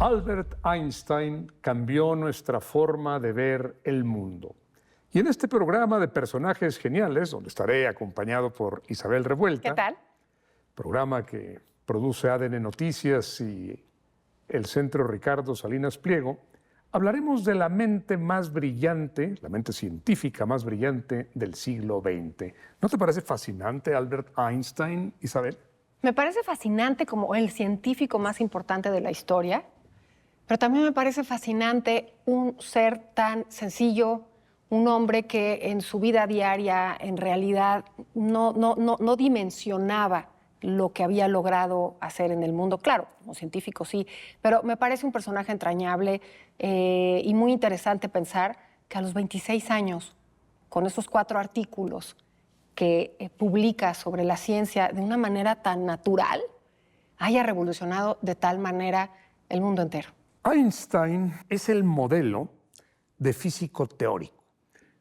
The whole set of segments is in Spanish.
Albert Einstein cambió nuestra forma de ver el mundo. Y en este programa de personajes geniales, donde estaré acompañado por Isabel Revuelta, ¿Qué tal? programa que produce ADN Noticias y el Centro Ricardo Salinas Pliego, hablaremos de la mente más brillante, la mente científica más brillante del siglo XX. ¿No te parece fascinante Albert Einstein, Isabel? Me parece fascinante como el científico más importante de la historia, pero también me parece fascinante un ser tan sencillo, un hombre que en su vida diaria en realidad no dimensionaba lo que había logrado hacer en el mundo. Claro, como científico sí, pero me parece un personaje entrañable y muy interesante pensar que a los 26 años, con esos 4 artículos que publica sobre la ciencia de una manera tan natural, haya revolucionado de tal manera el mundo entero. Einstein es el modelo de físico teórico.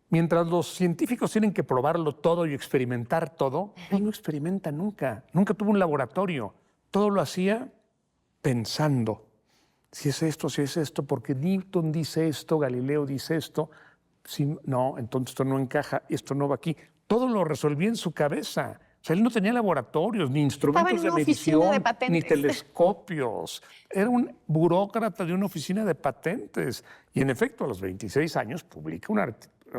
Mientras los científicos tienen que probarlo todo y experimentar todo, él no experimenta nunca. Nunca tuvo un laboratorio. Todo lo hacía pensando. Si es esto, porque Newton dice esto, Galileo dice esto. Si, no, entonces esto no encaja, esto no va aquí. Todo lo resolvía en su cabeza. O sea, él no tenía laboratorios, ni instrumentos de medición, ni telescopios. Era un burócrata de una oficina de patentes. Y en efecto, a los 26 años publica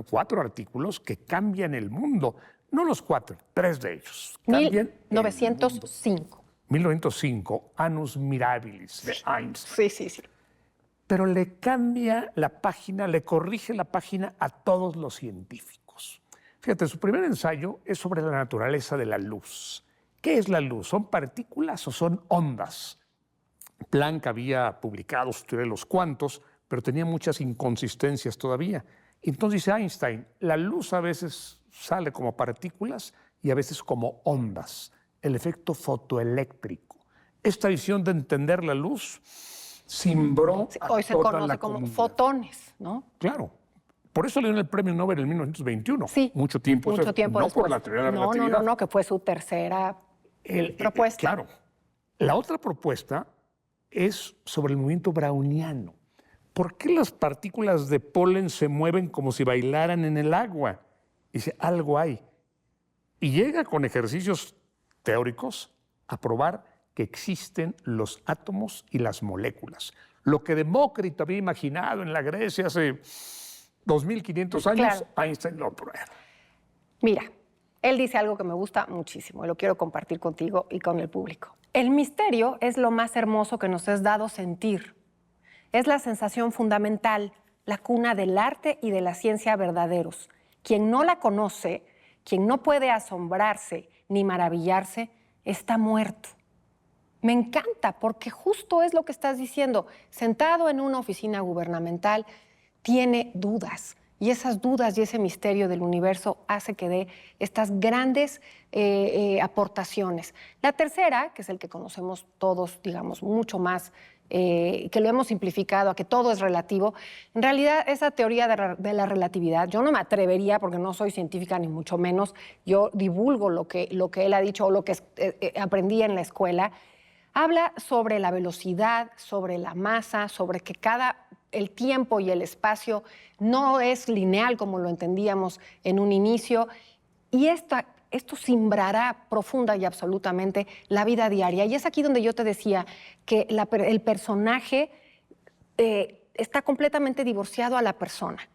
4 artículos que cambian el mundo. No los 4, 3 de ellos. Cambian 1905. 1905, Annus Mirabilis de Einstein. Sí. Pero le cambia la página, le corrige la página a todos los científicos. Fíjate, su primer ensayo es sobre la naturaleza de la luz. ¿Qué es la luz? ¿Son partículas o son ondas? Planck había publicado su teoría de los cuantos, pero tenía muchas inconsistencias todavía. Entonces dice Einstein, la luz a veces sale como partículas y a veces como ondas. El efecto fotoeléctrico. Esta visión de entender la luz cimbró a hoy se toda conoce la como comunidad. Fotones, ¿no? Claro. Por eso le dieron el premio Nobel en 1921. Sí. Mucho tiempo no después. Por la teoría de la relatividad. No, que fue su tercera propuesta. Claro. La otra propuesta es sobre el movimiento browniano. ¿Por qué las partículas de polen se mueven como si bailaran en el agua? Dice, algo hay. Y llega con ejercicios teóricos a probar que existen los átomos y las moléculas. Lo que Demócrito había imaginado en la Grecia hace 2500 años, Claro. Einstein lo prueba. Mira, él dice algo que me gusta muchísimo y lo quiero compartir contigo y con el público. El misterio es lo más hermoso que nos es dado sentir. Es la sensación fundamental, la cuna del arte y de la ciencia verdaderos. Quien no la conoce, quien no puede asombrarse ni maravillarse, está muerto. Me encanta porque justo es lo que estás diciendo. Sentado en una oficina gubernamental, tiene dudas. Y esas dudas y ese misterio del universo hace que dé estas grandes aportaciones. La tercera, que es el que conocemos todos, digamos, mucho más, que lo hemos simplificado a que todo es relativo, en realidad esa teoría de la relatividad, yo no me atrevería, porque no soy científica ni mucho menos, yo divulgo lo que él ha dicho o lo que aprendí en la escuela, habla sobre la velocidad, sobre la masa, sobre que el tiempo y el espacio no es lineal como lo entendíamos en un inicio, y esto cimbrará profunda y absolutamente la vida diaria. Y es aquí donde yo te decía que el personaje está completamente divorciado a la persona.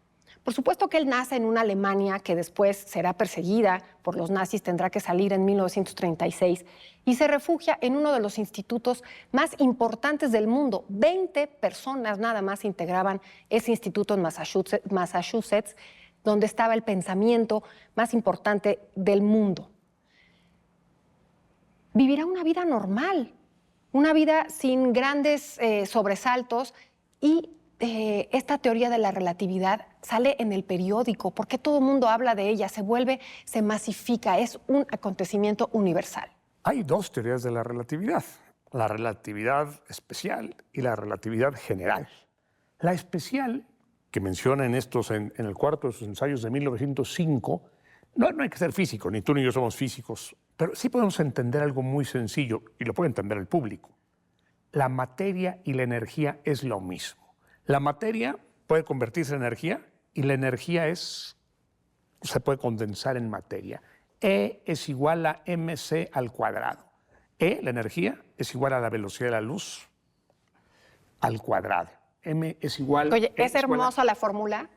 Por supuesto que él nace en una Alemania que después será perseguida por los nazis, tendrá que salir en 1936 y se refugia en uno de los institutos más importantes del mundo. 20 personas nada más integraban ese instituto en Massachusetts, donde estaba el pensamiento más importante del mundo. Vivirá una vida normal, una vida sin grandes sobresaltos y esta teoría de la relatividad sale en el periódico porque todo el mundo habla de ella, se masifica, es un acontecimiento universal. Hay 2 teorías de la relatividad especial y la relatividad general. La especial, que menciona en el cuarto de sus ensayos de 1905, no hay que ser físico, ni tú ni yo somos físicos, pero sí podemos entender algo muy sencillo y lo puede entender el público. la materia y la energía es lo mismo. La materia puede convertirse en energía y la energía se puede condensar en materia. E es igual a mc al cuadrado. E, la energía, es igual a la velocidad de la luz al cuadrado. M es igual... Oye, E es hermosa la fórmula.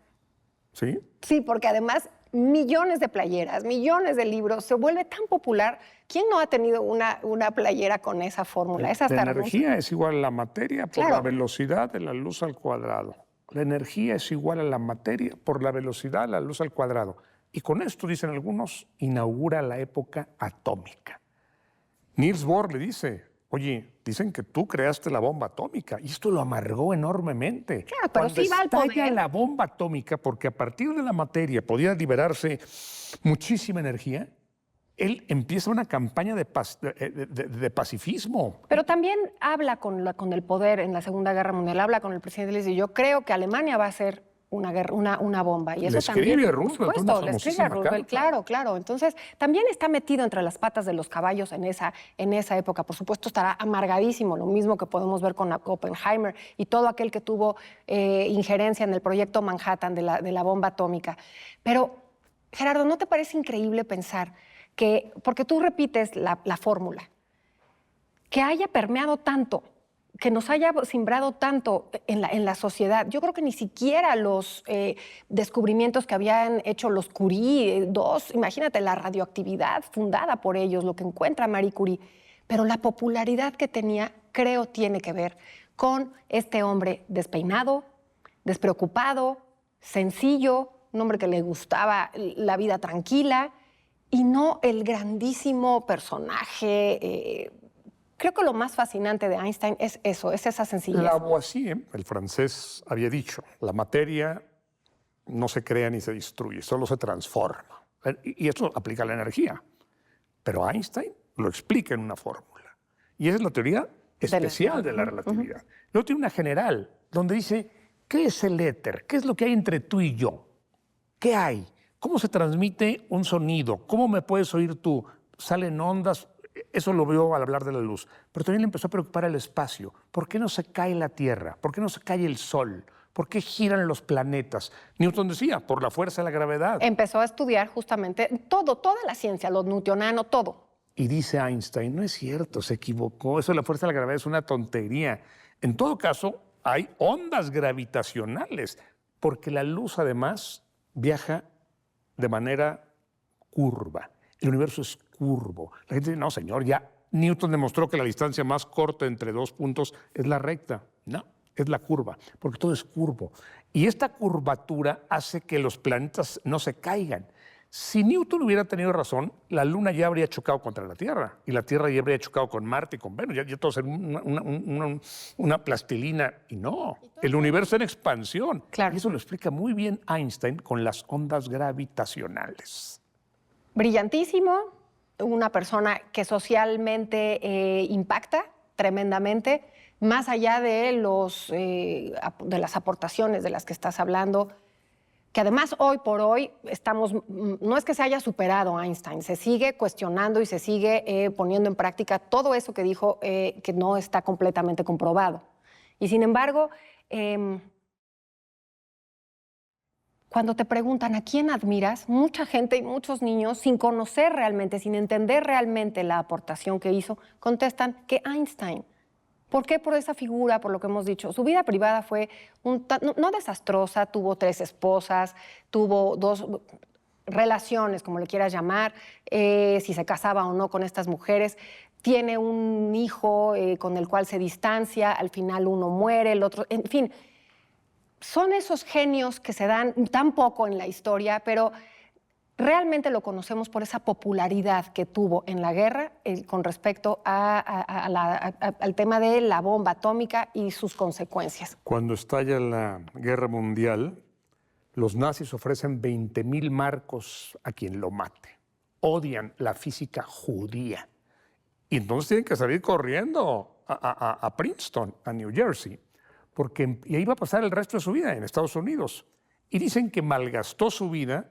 ¿Sí? Sí, porque además millones de playeras, millones de libros, se vuelve tan popular. ¿Quién no ha tenido una playera con esa fórmula? Esa La está hermosa. energía es igual a la materia por Claro. la velocidad de la luz al cuadrado. La energía es igual a la materia por la velocidad de la luz al cuadrado. Y con esto, dicen algunos, inaugura la época atómica. Niels Bohr le dice, oye, dicen que tú creaste la bomba atómica, y esto lo amargó enormemente. Claro, pero Cuando sí va al estalla poder. la bomba atómica, porque a partir de la materia podía liberarse muchísima energía, él empieza una campaña de pacifismo. Pero también habla con el poder en la Segunda Guerra Mundial, habla con el presidente y le dice, yo creo que Alemania va a ser una bomba. Y eso Le escribe también, a por Roosevelt supuesto, una le escribe a famosísima Roosevelt, carta. claro, claro. Entonces, también está metido entre las patas de los caballos en esa época. Por supuesto, estará amargadísimo, lo mismo que podemos ver con Oppenheimer y todo aquel que tuvo injerencia en el proyecto Manhattan de la bomba atómica. Pero, Gerardo, ¿no te parece increíble pensar que, porque tú repites la fórmula, que haya permeado tanto, que nos haya simbrado tanto en la sociedad? Yo creo que ni siquiera los descubrimientos que habían hecho los Curie, imagínate la radioactividad fundada por ellos, lo que encuentra Marie Curie, pero la popularidad que tenía, creo, tiene que ver con este hombre despeinado, despreocupado, sencillo, un hombre que le gustaba la vida tranquila, y no el grandísimo personaje. Creo que lo más fascinante de Einstein es eso, es esa sencillez. Lavoisier, el francés, había dicho, la materia no se crea ni se destruye, solo se transforma. Y eso aplica a la energía. Pero Einstein lo explica en una fórmula. Y esa es la teoría especial de la relatividad. Luego tiene una general, donde dice, ¿qué es el éter? ¿Qué es lo que hay entre tú y yo? ¿Qué hay? ¿Cómo se transmite un sonido? ¿Cómo me puedes oír tú? ¿Salen ondas? Eso lo vio al hablar de la luz. Pero también le empezó a preocupar el espacio. ¿Por qué no se cae la Tierra? ¿Por qué no se cae el Sol? ¿Por qué giran los planetas? Newton decía, por la fuerza de la gravedad. Empezó a estudiar justamente toda la ciencia, lo newtoniano, todo. Y dice Einstein, no es cierto, se equivocó. Eso de la fuerza de la gravedad es una tontería. En todo caso, hay ondas gravitacionales, porque la luz además viaja de manera curva. El universo es curvo. La gente dice, no, señor, ya Newton demostró que la distancia más corta entre dos puntos es la recta. No, es la curva, porque todo es curvo. Y esta curvatura hace que los planetas no se caigan. Si Newton hubiera tenido razón, la Luna ya habría chocado contra la Tierra, y la Tierra ya habría chocado con Marte y con Venus, ya todo sería una plastilina. Y no, el universo en expansión. Claro. Y eso lo explica muy bien Einstein con las ondas gravitacionales. Brillantísimo, una persona que socialmente impacta tremendamente, más allá de las aportaciones de las que estás hablando, que además hoy por hoy no es que se haya superado Einstein, se sigue cuestionando y se sigue poniendo en práctica todo eso que dijo que no está completamente comprobado. Y sin embargo, cuando te preguntan a quién admiras, mucha gente y muchos niños, sin conocer realmente, sin entender realmente la aportación que hizo, contestan que Einstein. ¿Por qué? Por esa figura, por lo que hemos dicho. Su vida privada fue no desastrosa, tuvo 3 esposas, tuvo 2 relaciones, como le quieras llamar, si se casaba o no con estas mujeres. Tiene un hijo con el cual se distancia, al final uno muere, el otro, en fin. Son esos genios que se dan tan poco en la historia, pero realmente lo conocemos por esa popularidad que tuvo en la guerra con respecto al tema de la bomba atómica y sus consecuencias. Cuando estalla la Guerra Mundial, los nazis ofrecen 20,000 marcos a quien lo mate. Odian la física judía. Y entonces tienen que salir corriendo a Princeton, a New Jersey, y ahí va a pasar el resto de su vida en Estados Unidos. Y dicen que malgastó su vida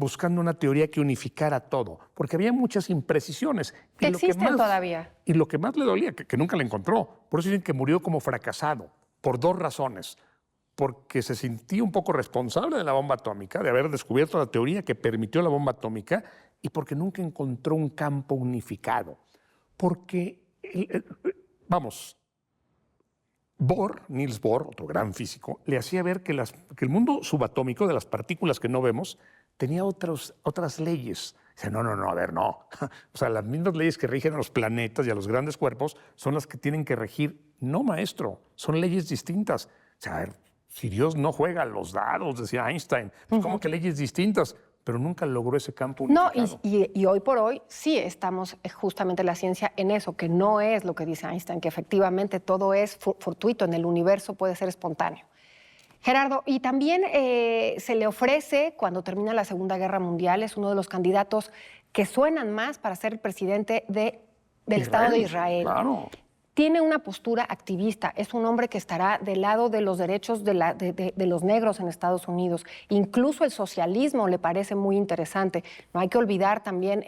buscando una teoría que unificara todo, porque había muchas imprecisiones. Que existen todavía. Y lo que más le dolía, que nunca la encontró. Por eso dicen que murió como fracasado, por dos razones. Porque se sentía un poco responsable de la bomba atómica, de haber descubierto la teoría que permitió la bomba atómica, y porque nunca encontró un campo unificado. Porque, vamos, Niels Bohr, otro gran físico, le hacía ver que el mundo subatómico de las partículas que no vemos tenía otras leyes. Dice, no, a ver, no. O sea, las mismas leyes que rigen a los planetas y a los grandes cuerpos son las que tienen que regir. No, maestro, son leyes distintas. O sea, a ver, si Dios no juega a los dados, decía Einstein, pues ¿cómo que leyes distintas? Pero nunca logró ese campo unificado. No, y hoy por hoy sí estamos justamente la ciencia en eso, que no es lo que dice Einstein, que efectivamente todo es fortuito, en el universo puede ser espontáneo. Gerardo, y también se le ofrece, cuando termina la Segunda Guerra Mundial, es uno de los candidatos que suenan más para ser el presidente del Estado de Israel. Claro. Tiene una postura activista, es un hombre que estará del lado de los derechos de los negros en Estados Unidos. Incluso el socialismo le parece muy interesante. No hay que olvidar también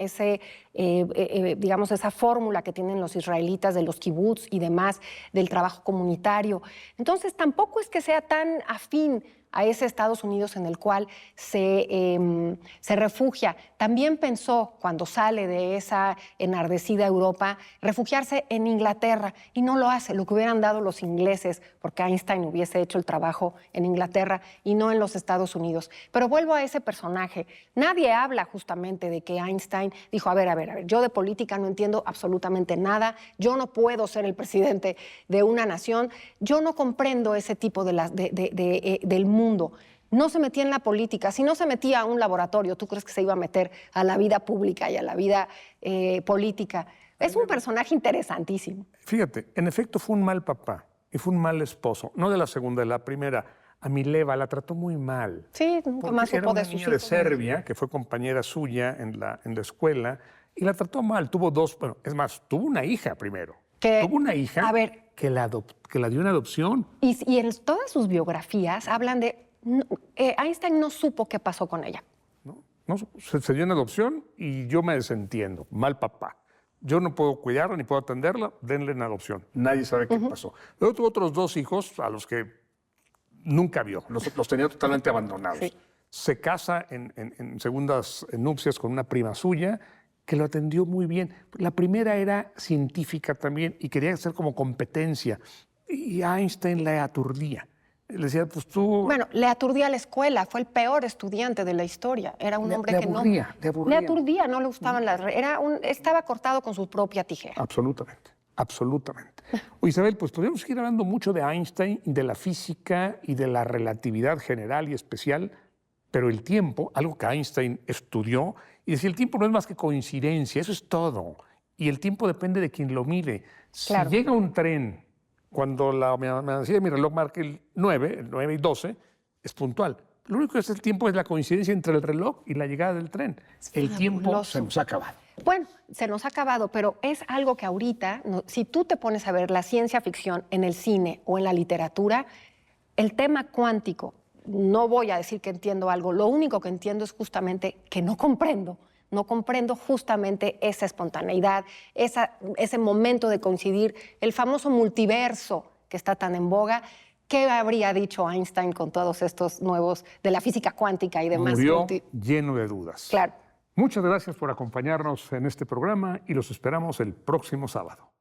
digamos, esa fórmula que tienen los israelitas de los kibutz y demás, del trabajo comunitario. Entonces, tampoco es que sea tan afín a ese Estados Unidos en el cual se refugia. También pensó, cuando sale de esa enardecida Europa, refugiarse en Inglaterra, y no lo hace, lo que hubieran dado los ingleses, porque Einstein hubiese hecho el trabajo en Inglaterra y no en los Estados Unidos. Pero vuelvo a ese personaje. Nadie habla justamente de que Einstein dijo, a ver, yo de política no entiendo absolutamente nada, yo no puedo ser el presidente de una nación, yo no comprendo ese tipo del mundo. No se metía en la política. Si no se metía a un laboratorio, ¿tú crees que se iba a meter a la vida pública y a la vida política? Es un personaje interesantísimo. Fíjate, en efecto fue un mal papá y fue un mal esposo. No de la segunda, de la primera. A Mileva la trató muy mal. Sí, nunca más supo de sus hijos. Era una niña de Serbia, que fue compañera suya en la escuela, y la trató mal. Tuvo tuvo una hija primero. Tuvo una hija que la dio en adopción. Y en todas sus biografías hablan de... Einstein no supo qué pasó con ella. No, se dio en adopción y yo me desentiendo. Mal papá. Yo no puedo cuidarla ni puedo atenderla, denle en adopción. Nadie sabe qué pasó. Luego tuvo otros dos hijos a los que nunca vio. Los tenía totalmente abandonados. Sí. Se casa en segundas nupcias con una prima suya que lo atendió muy bien. La primera era científica también y quería hacer como competencia. Y Einstein la aturdía. Le decía, pues tú... Bueno, le aturdía a la escuela. Fue el peor estudiante de la historia. Era un hombre que no... Le aturdía, no le gustaban las... Estaba cortado con su propia tijera. Absolutamente. Oye, Isabel, pues podríamos seguir hablando mucho de Einstein, de la física y de la relatividad general y especial, pero el tiempo, algo que Einstein estudió, y decía, el tiempo no es más que coincidencia, eso es todo. Y el tiempo depende de quien lo mide. Claro. Si llega un tren, cuando la manecilla de mi reloj marca el 9:12, es puntual. Lo único que es el tiempo es la coincidencia entre el reloj y la llegada del tren. El tiempo se nos ha acabado. Bueno, se nos ha acabado, pero es algo que ahorita, si tú te pones a ver la ciencia ficción en el cine o en la literatura, el tema cuántico, no voy a decir que entiendo algo, lo único que entiendo es justamente que no comprendo justamente esa espontaneidad, ese momento de coincidir, el famoso multiverso que está tan en boga. ¿Qué habría dicho Einstein con todos estos nuevos de la física cuántica y demás? Murió lleno de dudas. Claro. Muchas gracias por acompañarnos en este programa y los esperamos el próximo sábado.